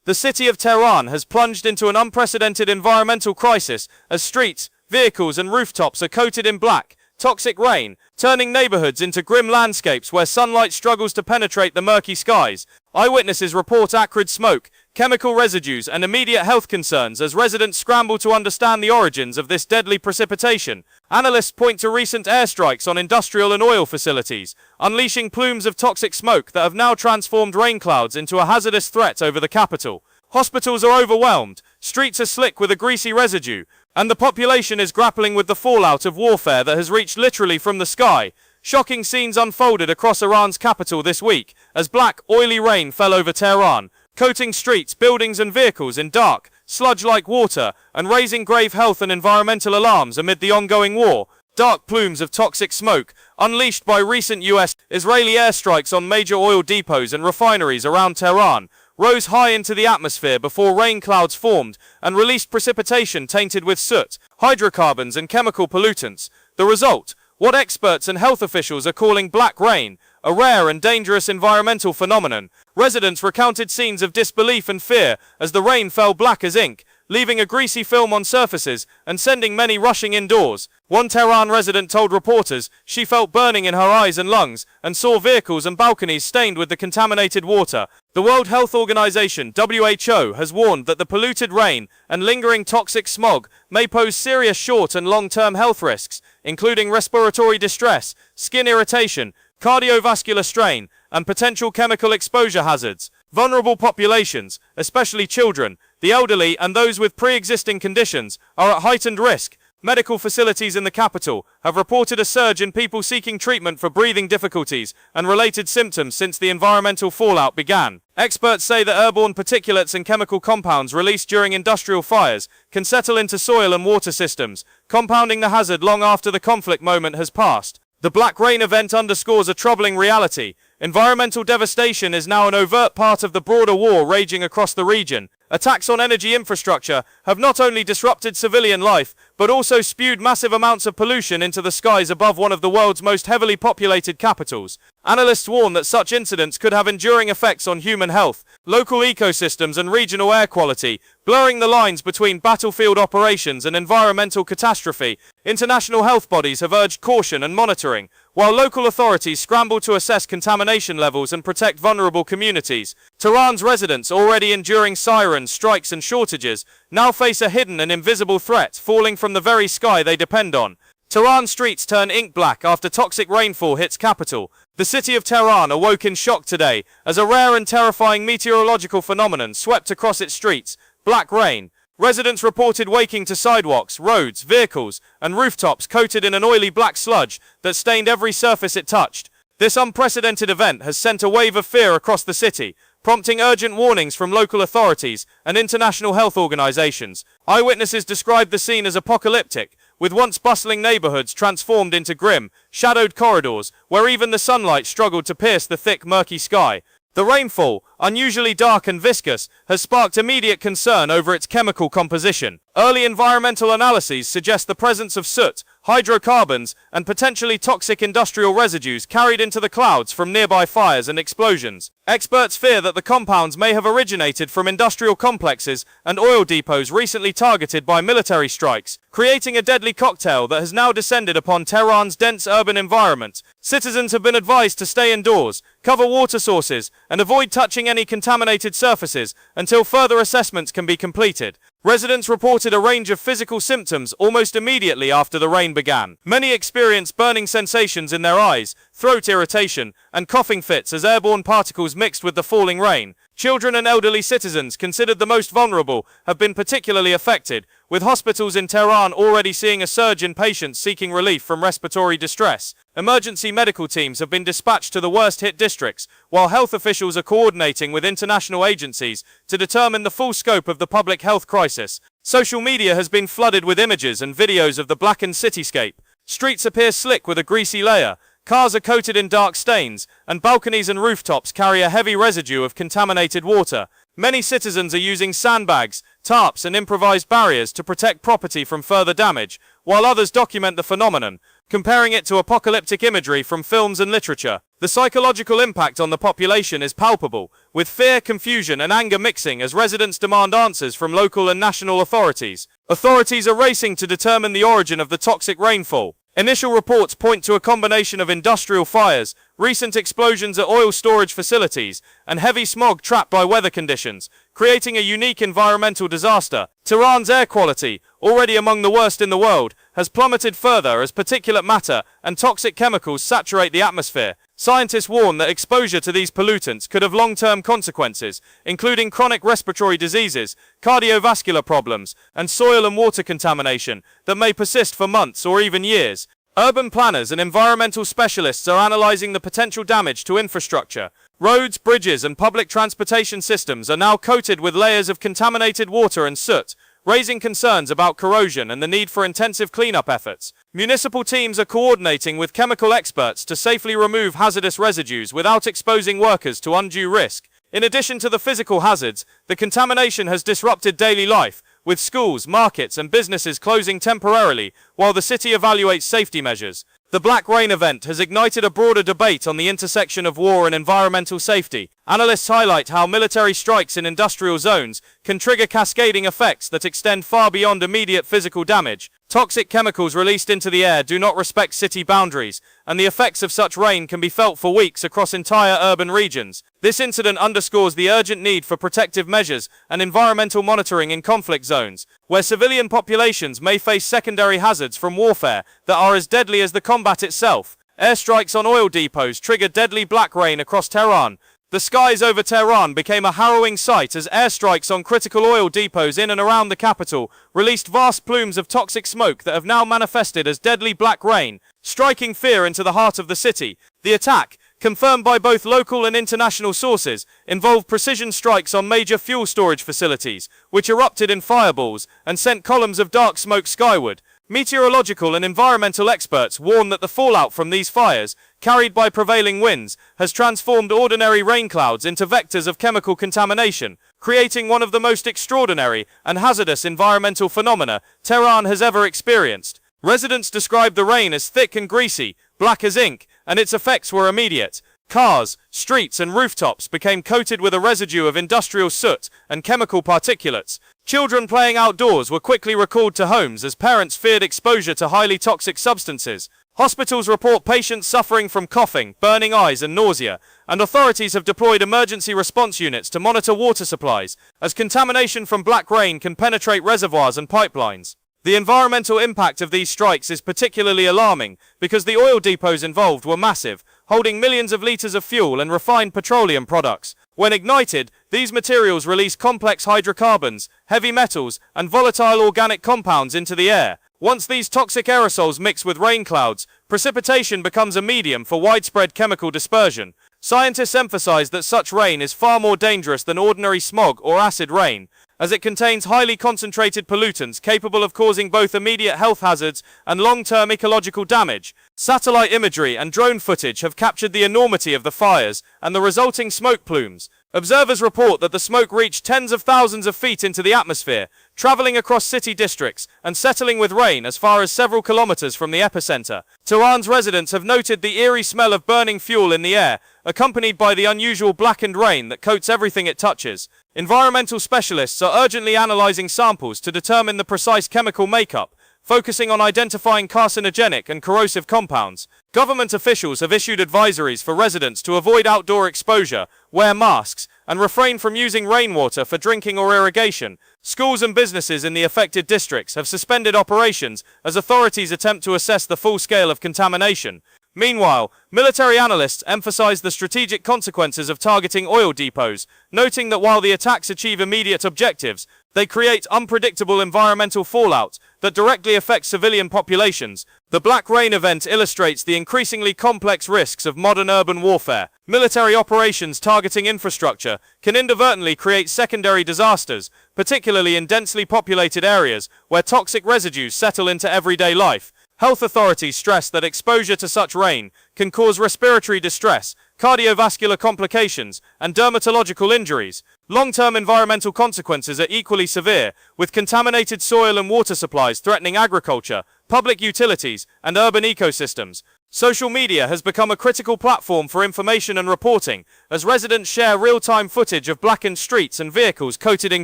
The city of Tehran has plunged into an unprecedented environmental crisis as streets, vehicles and rooftops are coated in black, toxic rain, turning neighborhoods into grim landscapes where sunlight struggles to penetrate the murky skies. Eyewitnesses report acrid smoke, chemical residues and immediate health concerns as residents scramble to understand the origins of this deadly precipitation. Analysts point to recent airstrikes on industrial and oil facilities, unleashing plumes of toxic smoke that have now transformed rain clouds into a hazardous threat over the capital. Hospitals are overwhelmed, streets are slick with a greasy residue, and the population is grappling with the fallout of warfare that has reached literally from the sky. Shocking scenes unfolded across Iran's capital this week as black, oily rain fell over Tehran, coating streets, buildings and vehicles in dark, sludge-like water and raising grave health and environmental alarms amid the ongoing war. Dark plumes of toxic smoke, unleashed by recent US-Israeli airstrikes on major oil depots and refineries around Tehran, rose high into the atmosphere before rain clouds formed and released precipitation tainted with soot, hydrocarbons and chemical pollutants. The result, what experts and health officials are calling black rain, a rare and dangerous environmental phenomenon. Residents recounted scenes of disbelief and fear as the rain fell black as ink, leaving a greasy film on surfaces and sending many rushing indoors. One Tehran resident told reporters she felt burning in her eyes and lungs and saw vehicles and balconies stained with the contaminated water. The World Health Organization (WHO) has warned that the polluted rain and lingering toxic smog may pose serious short and long-term health risks, including respiratory distress, skin irritation, cardiovascular strain, and potential chemical exposure hazards. Vulnerable populations, especially children, the elderly and those with pre-existing conditions, are at heightened risk. Medical facilities in the capital have reported a surge in people seeking treatment for breathing difficulties and related symptoms since the environmental fallout began. Experts say that airborne particulates and chemical compounds released during industrial fires can settle into soil and water systems, compounding the hazard long after the conflict moment has passed. The black rain event underscores a troubling reality. Environmental devastation is now an overt part of the broader war raging across the region. Attacks on energy infrastructure have not only disrupted civilian life, but also spewed massive amounts of pollution into the skies above one of the world's most heavily populated capitals. Analysts warn that such incidents could have enduring effects on human health, local ecosystems and regional air quality, blurring the lines between battlefield operations and environmental catastrophe. International health bodies have urged caution and monitoring, while local authorities scramble to assess contamination levels and protect vulnerable communities. Tehran's residents, already enduring sirens, strikes and shortages, now face a hidden and invisible threat falling from the very sky they depend on. Tehran streets turn ink black after toxic rainfall hits capital. The city of Tehran awoke in shock today as a rare and terrifying meteorological phenomenon swept across its streets, black rain. Residents reported waking to sidewalks, roads, vehicles, and rooftops coated in an oily black sludge that stained every surface it touched. This unprecedented event has sent a wave of fear across the city, prompting urgent warnings from local authorities and international health organizations. Eyewitnesses described the scene as apocalyptic, with once bustling neighborhoods transformed into grim, shadowed corridors where even the sunlight struggled to pierce the thick, murky sky. The rainfall, unusually dark and viscous, has sparked immediate concern over its chemical composition. Early environmental analyses suggest the presence of soot, hydrocarbons, and potentially toxic industrial residues carried into the clouds from nearby fires and explosions. Experts fear that the compounds may have originated from industrial complexes and oil depots recently targeted by military strikes, creating a deadly cocktail that has now descended upon Tehran's dense urban environment. Citizens have been advised to stay indoors, cover water sources, and avoid touching any contaminated surfaces until further assessments can be completed. Residents reported a range of physical symptoms almost immediately after the rain began. Many experienced burning sensations in their eyes, throat irritation, and coughing fits as airborne particles mixed with the falling rain. Children and elderly citizens, considered the most vulnerable, have been particularly affected, with hospitals in Tehran already seeing a surge in patients seeking relief from respiratory distress. Emergency medical teams have been dispatched to the worst-hit districts, while health officials are coordinating with international agencies to determine the full scope of the public health crisis. Social media has been flooded with images and videos of the blackened cityscape. Streets appear slick with a greasy layer, cars are coated in dark stains, and balconies and rooftops carry a heavy residue of contaminated water. Many citizens are using sandbags, tarps and improvised barriers to protect property from further damage, while others document the phenomenon, comparing it to apocalyptic imagery from films and literature. The psychological impact on the population is palpable, with fear, confusion and anger mixing as residents demand answers from local and national authorities. Authorities are racing to determine the origin of the toxic rainfall. Initial reports point to a combination of industrial fires, recent explosions at oil storage facilities, and heavy smog trapped by weather conditions, creating a unique environmental disaster. Tehran's air quality, already among the worst in the world, has plummeted further as particulate matter and toxic chemicals saturate the atmosphere. Scientists warn that exposure to these pollutants could have long-term consequences, including chronic respiratory diseases, cardiovascular problems, and soil and water contamination that may persist for months or even years. Urban planners and environmental specialists are analyzing the potential damage to infrastructure. Roads, bridges, and public transportation systems are now coated with layers of contaminated water and soot, raising concerns about corrosion and the need for intensive cleanup efforts. Municipal teams are coordinating with chemical experts to safely remove hazardous residues without exposing workers to undue risk. In addition to the physical hazards, the contamination has disrupted daily life, with schools, markets, and businesses closing temporarily while the city evaluates safety measures. The Black Rain event has ignited a broader debate on the intersection of war and environmental safety. Analysts highlight how military strikes in industrial zones can trigger cascading effects that extend far beyond immediate physical damage. Toxic chemicals released into the air do not respect city boundaries, and the effects of such rain can be felt for weeks across entire urban regions. This incident underscores the urgent need for protective measures and environmental monitoring in conflict zones, where civilian populations may face secondary hazards from warfare that are as deadly as the combat itself. Airstrikes on oil depots triggered deadly black rain across Tehran. The skies over Tehran became a harrowing sight as airstrikes on critical oil depots in and around the capital released vast plumes of toxic smoke that have now manifested as deadly black rain, striking fear into the heart of the city. The attack, confirmed by both local and international sources, involved precision strikes on major fuel storage facilities, which erupted in fireballs and sent columns of dark smoke skyward. Meteorological and environmental experts warn that the fallout from these fires, carried by prevailing winds, has transformed ordinary rain clouds into vectors of chemical contamination, creating one of the most extraordinary and hazardous environmental phenomena Tehran has ever experienced. Residents described the rain as thick and greasy, black as ink, and its effects were immediate. Cars, streets, and rooftops became coated with a residue of industrial soot and chemical particulates. Children playing outdoors were quickly recalled to homes as parents feared exposure to highly toxic substances. Hospitals report patients suffering from coughing, burning eyes, and nausea, and authorities have deployed emergency response units to monitor water supplies, as contamination from black rain can penetrate reservoirs and pipelines. The environmental impact of these strikes is particularly alarming because the oil depots involved were massive, holding millions of liters of fuel and refined petroleum products. When ignited, these materials release complex hydrocarbons, heavy metals, and volatile organic compounds into the air. Once these toxic aerosols mix with rain clouds, precipitation becomes a medium for widespread chemical dispersion. Scientists emphasize that such rain is far more dangerous than ordinary smog or acid rain, as it contains highly concentrated pollutants capable of causing both immediate health hazards and long-term ecological damage. Satellite imagery and drone footage have captured the enormity of the fires and the resulting smoke plumes. Observers report that the smoke reached tens of thousands of feet into the atmosphere, traveling across city districts and settling with rain as far as several kilometers from the epicenter. Tehran's residents have noted the eerie smell of burning fuel in the air, accompanied by the unusual blackened rain that coats everything it touches. Environmental specialists are urgently analyzing samples to determine the precise chemical makeup, focusing on identifying carcinogenic and corrosive compounds. Government officials have issued advisories for residents to avoid outdoor exposure, wear masks, and refrain from using rainwater for drinking or irrigation. Schools and businesses in the affected districts have suspended operations as authorities attempt to assess the full scale of contamination. Meanwhile, military analysts emphasize the strategic consequences of targeting oil depots, noting that while the attacks achieve immediate objectives, they create unpredictable environmental fallout that directly affects civilian populations. The Black Rain event illustrates the increasingly complex risks of modern urban warfare. Military operations targeting infrastructure can inadvertently create secondary disasters, particularly in densely populated areas where toxic residues settle into everyday life. Health authorities stress that exposure to such rain can cause respiratory distress, cardiovascular complications, and dermatological injuries. Long-term environmental consequences are equally severe, with contaminated soil and water supplies threatening agriculture, public utilities, and urban ecosystems. Social media has become a critical platform for information and reporting, as residents share real-time footage of blackened streets and vehicles coated in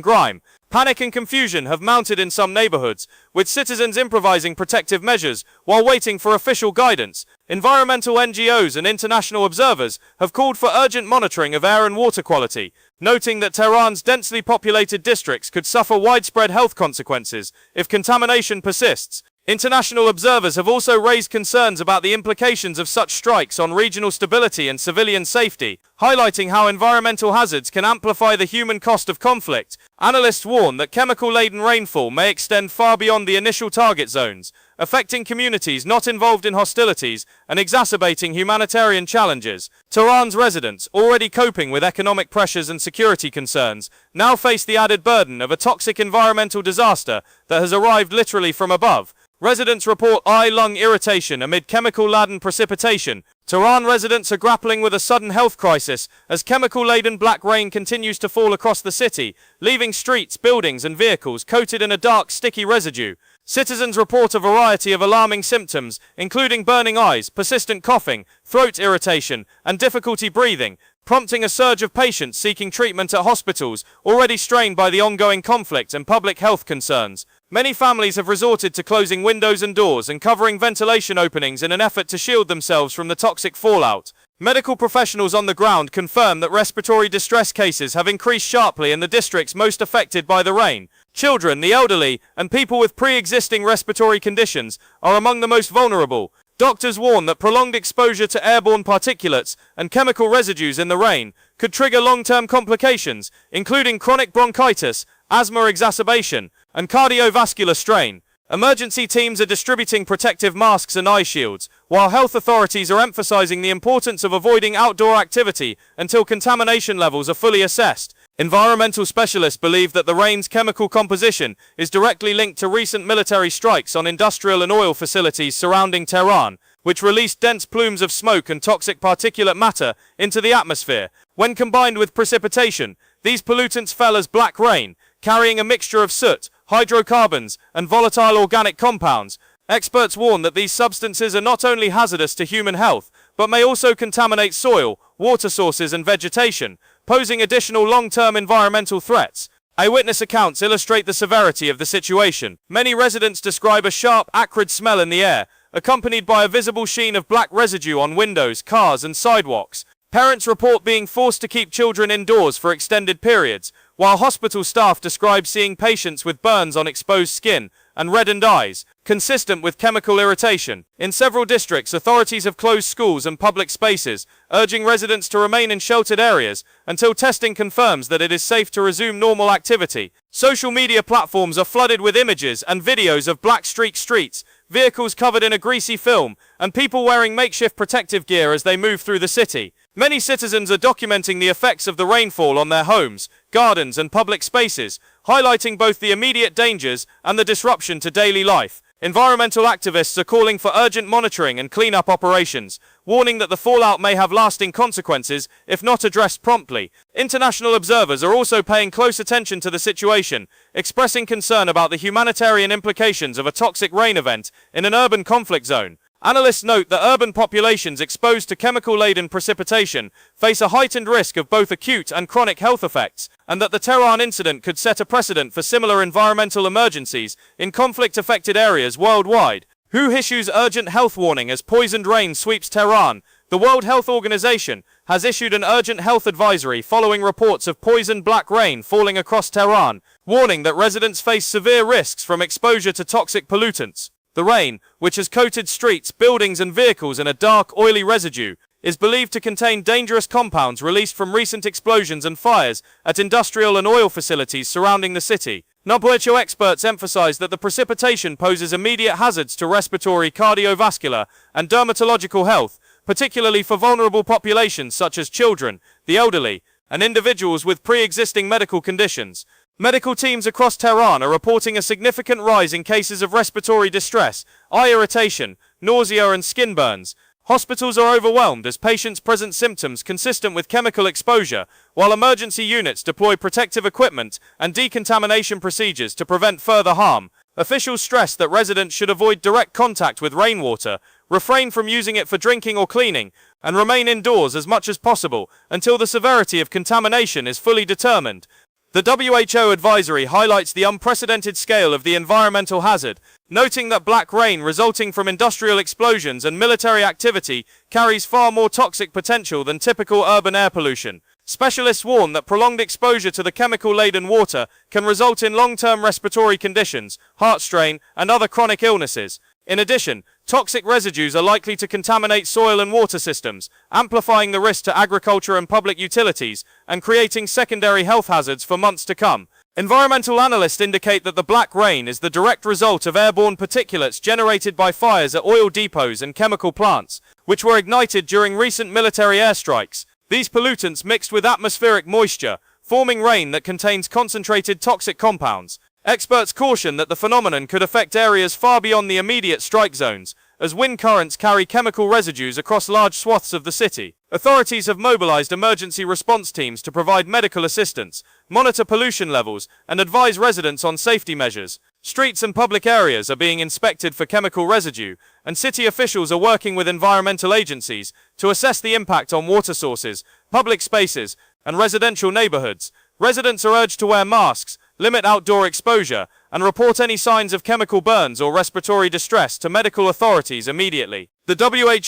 grime. Panic and confusion have mounted in some neighborhoods, with citizens improvising protective measures while waiting for official guidance. Environmental NGOs and international observers have called for urgent monitoring of air and water quality, noting that Tehran's densely populated districts could suffer widespread health consequences if contamination persists. International observers have also raised concerns about the implications of such strikes on regional stability and civilian safety, highlighting how environmental hazards can amplify the human cost of conflict. Analysts warn that chemical-laden rainfall may extend far beyond the initial target zones, affecting communities not involved in hostilities and exacerbating humanitarian challenges. Tehran's residents, already coping with economic pressures and security concerns, now face the added burden of a toxic environmental disaster that has arrived literally from above. Residents report eye-lung irritation amid chemical-laden precipitation. Tehran residents are grappling with a sudden health crisis as chemical-laden black rain continues to fall across the city, leaving streets, buildings and vehicles coated in a dark, sticky residue. Citizens report a variety of alarming symptoms, including burning eyes, persistent coughing, throat irritation, and difficulty breathing, prompting a surge of patients seeking treatment at hospitals, already strained by the ongoing conflict and public health concerns. Many families have resorted to closing windows and doors and covering ventilation openings in an effort to shield themselves from the toxic fallout. Medical professionals on the ground confirm that respiratory distress cases have increased sharply in the districts most affected by the rain. Children, the elderly, and people with pre-existing respiratory conditions are among the most vulnerable. Doctors warn that prolonged exposure to airborne particulates and chemical residues in the rain could trigger long-term complications, including chronic bronchitis, asthma exacerbation, and cardiovascular strain. Emergency teams are distributing protective masks and eye shields, while health authorities are emphasizing the importance of avoiding outdoor activity until contamination levels are fully assessed. Environmental specialists believe that the rain's chemical composition is directly linked to recent military strikes on industrial and oil facilities surrounding Tehran, which released dense plumes of smoke and toxic particulate matter into the atmosphere. When combined with precipitation, these pollutants fell as black rain, carrying a mixture of soot, hydrocarbons, and volatile organic compounds. Experts warn that these substances are not only hazardous to human health, but may also contaminate soil, water sources, and vegetation, posing additional long-term environmental threats. Eyewitness accounts illustrate the severity of the situation. Many residents describe a sharp, acrid smell in the air, accompanied by a visible sheen of black residue on windows, cars, and sidewalks. Parents report being forced to keep children indoors for extended periods, while hospital staff describe seeing patients with burns on exposed skin and reddened eyes, consistent with chemical irritation. In several districts, authorities have closed schools and public spaces, urging residents to remain in sheltered areas until testing confirms that it is safe to resume normal activity. Social media platforms are flooded with images and videos of black-streaked streets, vehicles covered in a greasy film, and people wearing makeshift protective gear as they move through the city. Many citizens are documenting the effects of the rainfall on their homes, gardens, and public spaces, highlighting both the immediate dangers and the disruption to daily life. Environmental activists are calling for urgent monitoring and cleanup operations, warning that the fallout may have lasting consequences if not addressed promptly. International observers are also paying close attention to the situation, expressing concern about the humanitarian implications of a toxic rain event in an urban conflict zone. Analysts note that urban populations exposed to chemical-laden precipitation face a heightened risk of both acute and chronic health effects, and that the Tehran incident could set a precedent for similar environmental emergencies in conflict-affected areas worldwide. WHO issues urgent health warning as poisoned rain sweeps Tehran. The World Health Organization has issued an urgent health advisory following reports of poisoned black rain falling across Tehran, warning that residents face severe risks from exposure to toxic pollutants. The rain, which has coated streets, buildings and vehicles in a dark, oily residue, is believed to contain dangerous compounds released from recent explosions and fires at industrial and oil facilities surrounding the city. WHO experts emphasize that the precipitation poses immediate hazards to respiratory, cardiovascular, and dermatological health, particularly for vulnerable populations such as children, the elderly, and individuals with pre-existing medical conditions. Medical teams across Tehran are reporting a significant rise in cases of respiratory distress, eye irritation, nausea and skin burns. Hospitals are overwhelmed as patients present symptoms consistent with chemical exposure, while emergency units deploy protective equipment and decontamination procedures to prevent further harm. Officials stress that residents should avoid direct contact with rainwater, refrain from using it for drinking or cleaning, and remain indoors as much as possible until the severity of contamination is fully determined. The WHO advisory highlights the unprecedented scale of the environmental hazard, noting that black rain resulting from industrial explosions and military activity carries far more toxic potential than typical urban air pollution. Specialists warn that prolonged exposure to the chemical-laden water can result in long-term respiratory conditions, heart strain, and other chronic illnesses. In addition, toxic residues are likely to contaminate soil and water systems, amplifying the risk to agriculture and public utilities, and creating secondary health hazards for months to come. Environmental analysts indicate that the black rain is the direct result of airborne particulates generated by fires at oil depots and chemical plants, which were ignited during recent military airstrikes. These pollutants mixed with atmospheric moisture, forming rain that contains concentrated toxic compounds. Experts caution that the phenomenon could affect areas far beyond the immediate strike zones, as wind currents carry chemical residues across large swaths of the city. Authorities have mobilized emergency response teams to provide medical assistance, monitor pollution levels, and advise residents on safety measures. Streets and public areas are being inspected for chemical residue, and city officials are working with environmental agencies to assess the impact on water sources, public spaces, and residential neighborhoods. Residents are urged to wear masks, limit outdoor exposure, and report any signs of chemical burns or respiratory distress to medical authorities immediately. The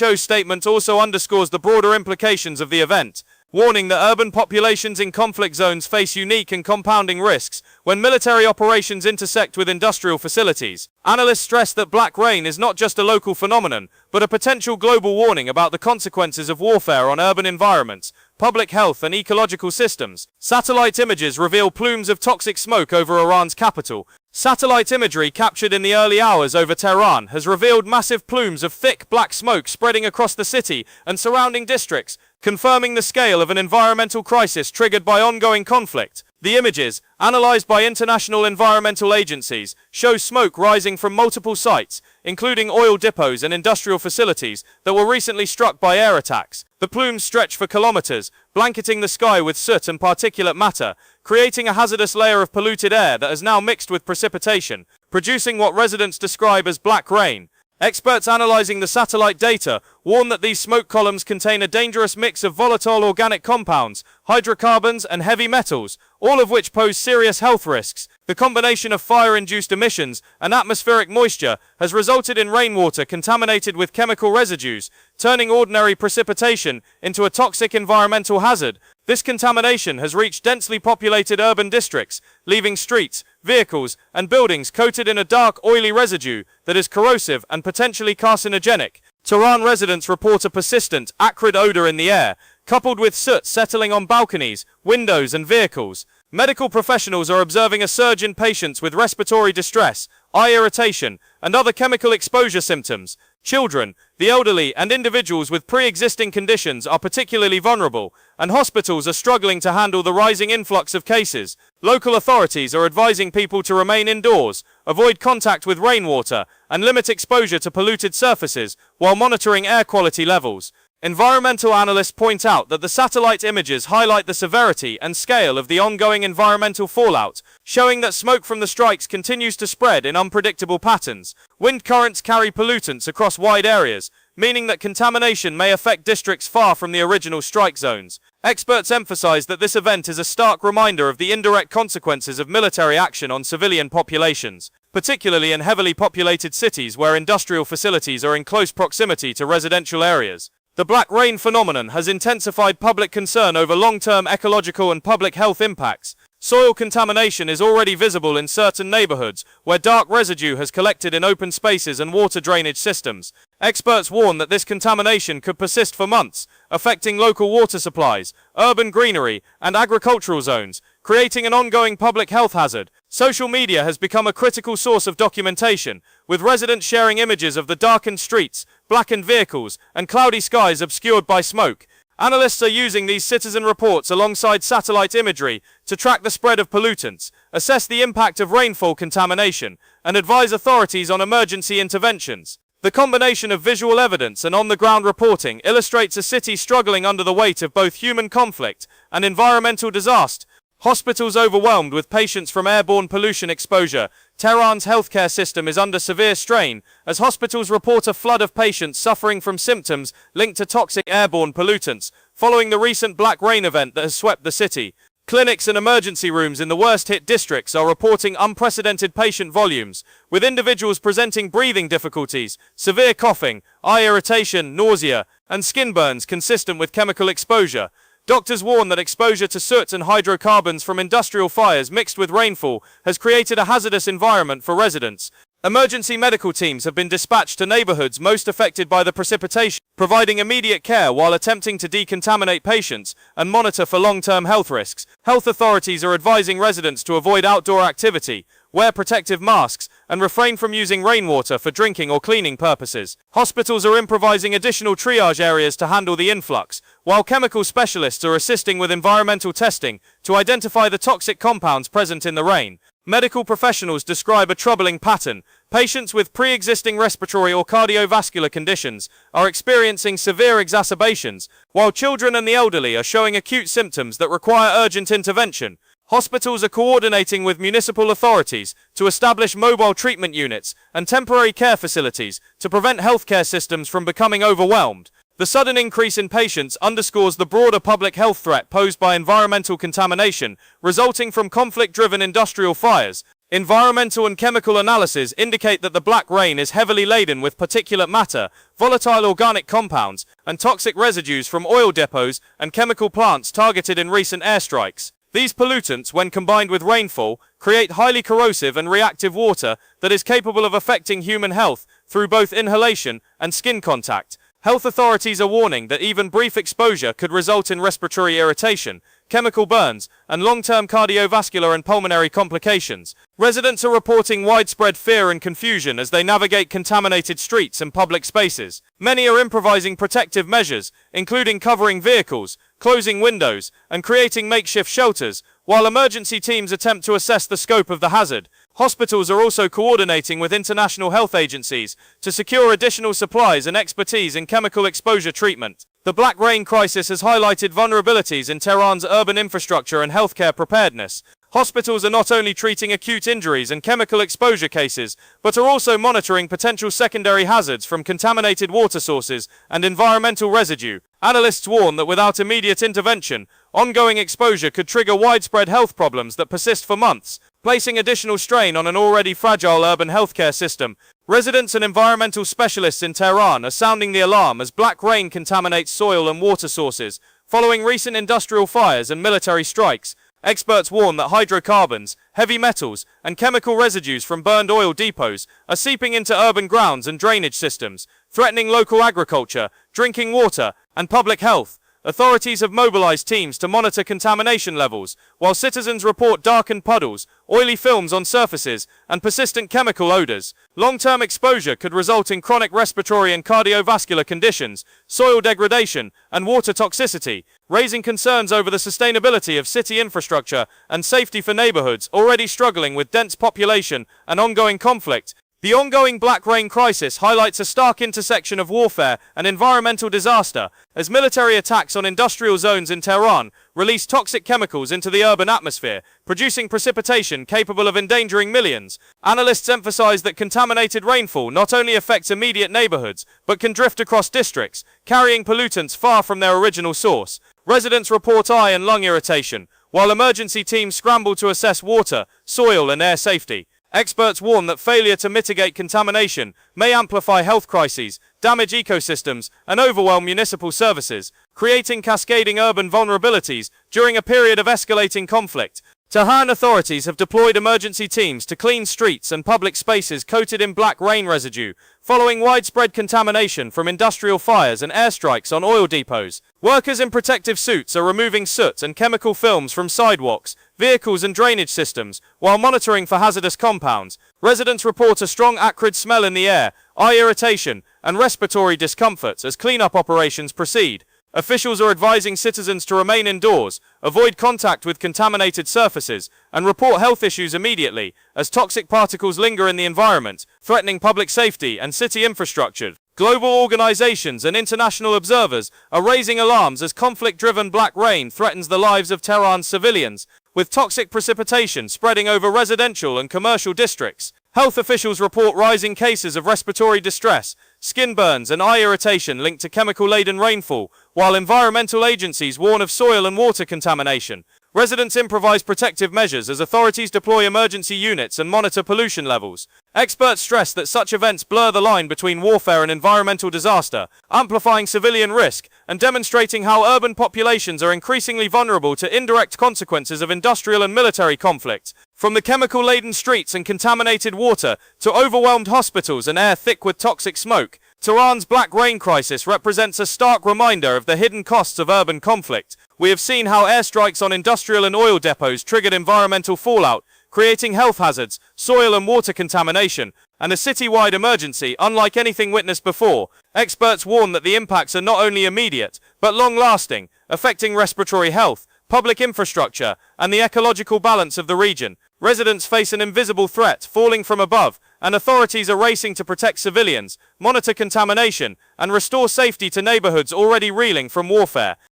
WHO statement also underscores the broader implications of the event, warning that urban populations in conflict zones face unique and compounding risks when military operations intersect with industrial facilities. Analysts stress that black rain is not just a local phenomenon, but a potential global warning about the consequences of warfare on urban environments, public health and ecological systems. Satellite images reveal plumes of toxic smoke over Iran's capital. Satellite imagery captured in the early hours over Tehran has revealed massive plumes of thick black smoke spreading across the city and surrounding districts, confirming the scale of an environmental crisis triggered by ongoing conflict. The images, analyzed by international environmental agencies, show smoke rising from multiple sites, including oil depots and industrial facilities that were recently struck by air attacks. The plumes stretch for kilometers, blanketing the sky with soot and particulate matter, creating a hazardous layer of polluted air that has now mixed with precipitation, producing what residents describe as black rain. Experts analyzing the satellite data warn that these smoke columns contain a dangerous mix of volatile organic compounds, hydrocarbons, and heavy metals, all of which pose serious health risks. The combination of fire-induced emissions and atmospheric moisture has resulted in rainwater contaminated with chemical residues, turning ordinary precipitation into a toxic environmental hazard. This contamination has reached densely populated urban districts, leaving streets, vehicles, and buildings coated in a dark, oily residue that is corrosive and potentially carcinogenic. Tehran residents report a persistent, acrid odor in the air, coupled with soot settling on balconies, windows, and vehicles. Medical professionals are observing a surge in patients with respiratory distress, eye irritation, and other chemical exposure symptoms. Children, the elderly, and individuals with pre-existing conditions are particularly vulnerable, and hospitals are struggling to handle the rising influx of cases. Local authorities are advising people to remain indoors, avoid contact with rainwater, and limit exposure to polluted surfaces while monitoring air quality levels. Environmental analysts point out that the satellite images highlight the severity and scale of the ongoing environmental fallout, showing that smoke from the strikes continues to spread in unpredictable patterns. Wind currents carry pollutants across wide areas, meaning that contamination may affect districts far from the original strike zones. Experts emphasize that this event is a stark reminder of the indirect consequences of military action on civilian populations, particularly in heavily populated cities where industrial facilities are in close proximity to residential areas. The black rain phenomenon has intensified public concern over long-term ecological and public health impacts. Soil contamination is already visible in certain neighborhoods, where dark residue has collected in open spaces and water drainage systems. Experts warn that this contamination could persist for months, affecting local water supplies, urban greenery, and agricultural zones, creating an ongoing public health hazard. Social media has become a critical source of documentation, with residents sharing images of the darkened streets, blackened vehicles, and cloudy skies obscured by smoke. Analysts are using these citizen reports alongside satellite imagery to track the spread of pollutants, assess the impact of rainfall contamination, and advise authorities on emergency interventions. The combination of visual evidence and on-the-ground reporting illustrates a city struggling under the weight of both human conflict and environmental disaster. Hospitals overwhelmed with patients from airborne pollution exposure. Tehran's healthcare system is under severe strain as hospitals report a flood of patients suffering from symptoms linked to toxic airborne pollutants following the recent black rain event that has swept the city. Clinics and emergency rooms in the worst-hit districts are reporting unprecedented patient volumes, with individuals presenting breathing difficulties, severe coughing, eye irritation, nausea, and skin burns consistent with chemical exposure. Doctors warn that exposure to soot and hydrocarbons from industrial fires mixed with rainfall has created a hazardous environment for residents. Emergency medical teams have been dispatched to neighborhoods most affected by the precipitation, providing immediate care while attempting to decontaminate patients and monitor for long-term health risks. Health authorities are advising residents to avoid outdoor activity, wear protective masks, and refrain from using rainwater for drinking or cleaning purposes. Hospitals are improvising additional triage areas to handle the influx, while chemical specialists are assisting with environmental testing to identify the toxic compounds present in the rain. Medical professionals describe a troubling pattern. Patients with pre-existing respiratory or cardiovascular conditions are experiencing severe exacerbations, while children and the elderly are showing acute symptoms that require urgent intervention. Hospitals are coordinating with municipal authorities to establish mobile treatment units and temporary care facilities to prevent healthcare systems from becoming overwhelmed. The sudden increase in patients underscores the broader public health threat posed by environmental contamination resulting from conflict-driven industrial fires. Environmental and chemical analyses indicate that the black rain is heavily laden with particulate matter, volatile organic compounds, and toxic residues from oil depots and chemical plants targeted in recent airstrikes. These pollutants, when combined with rainfall, create highly corrosive and reactive water that is capable of affecting human health through both inhalation and skin contact. Health authorities are warning that even brief exposure could result in respiratory irritation, chemical burns, and long-term cardiovascular and pulmonary complications. Residents are reporting widespread fear and confusion as they navigate contaminated streets and public spaces. Many are improvising protective measures, including covering vehicles, closing windows, and creating makeshift shelters, while emergency teams attempt to assess the scope of the hazard. Hospitals are also coordinating with international health agencies to secure additional supplies and expertise in chemical exposure treatment. The black rain crisis has highlighted vulnerabilities in Tehran's urban infrastructure and healthcare preparedness. Hospitals are not only treating acute injuries and chemical exposure cases, but are also monitoring potential secondary hazards from contaminated water sources and environmental residue. Analysts warn that without immediate intervention, ongoing exposure could trigger widespread health problems that persist for months, placing additional strain on an already fragile urban healthcare system. Residents and environmental specialists in Tehran are sounding the alarm as black rain contaminates soil and water sources. Following recent industrial fires and military strikes, experts warn that hydrocarbons, heavy metals, and chemical residues from burned oil depots are seeping into urban grounds and drainage systems, threatening local agriculture, drinking water, and public health. Authorities have mobilized teams to monitor contamination levels, while citizens report darkened puddles, oily films on surfaces, and persistent chemical odors. Long-term exposure could result in chronic respiratory and cardiovascular conditions, soil degradation, and water toxicity, raising concerns over the sustainability of city infrastructure and safety for neighborhoods already struggling with dense population and ongoing conflict. The ongoing black rain crisis highlights a stark intersection of warfare and environmental disaster, as military attacks on industrial zones in Tehran release toxic chemicals into the urban atmosphere, producing precipitation capable of endangering millions. Analysts emphasize that contaminated rainfall not only affects immediate neighborhoods, but can drift across districts, carrying pollutants far from their original source. Residents report eye and lung irritation, while emergency teams scramble to assess water, soil, and air safety. Experts warn that failure to mitigate contamination may amplify health crises, damage ecosystems, and overwhelm municipal services, creating cascading urban vulnerabilities during a period of escalating conflict. Tehran authorities have deployed emergency teams to clean streets and public spaces coated in black rain residue, following widespread contamination from industrial fires and airstrikes on oil depots. Workers in protective suits are removing soot and chemical films from sidewalks, vehicles and drainage systems, while monitoring for hazardous compounds. Residents report a strong acrid smell in the air, eye irritation, and respiratory discomfort as cleanup operations proceed. Officials are advising citizens to remain indoors, avoid contact with contaminated surfaces, and report health issues immediately, as toxic particles linger in the environment, threatening public safety and city infrastructure. Global organizations and international observers are raising alarms as conflict-driven black rain threatens the lives of Tehran's civilians, with toxic precipitation spreading over residential and commercial districts. Health officials report rising cases of respiratory distress, skin burns and eye irritation linked to chemical-laden rainfall, while environmental agencies warn of soil and water contamination. Residents improvise protective measures as authorities deploy emergency units and monitor pollution levels. Experts stress that such events blur the line between warfare and environmental disaster, amplifying civilian risk and demonstrating how urban populations are increasingly vulnerable to indirect consequences of industrial and military conflict. From the chemical-laden streets and contaminated water to overwhelmed hospitals and air thick with toxic smoke, Tehran's black rain crisis represents a stark reminder of the hidden costs of urban conflict. We have seen how airstrikes on industrial and oil depots triggered environmental fallout, creating health hazards, soil and water contamination, and a city-wide emergency unlike anything witnessed before. Experts warn that the impacts are not only immediate, but long-lasting, affecting respiratory health, public infrastructure, and the ecological balance of the region. Residents face an invisible threat falling from above, and authorities are racing to protect civilians, monitor contamination, and restore safety to neighborhoods already reeling from warfare.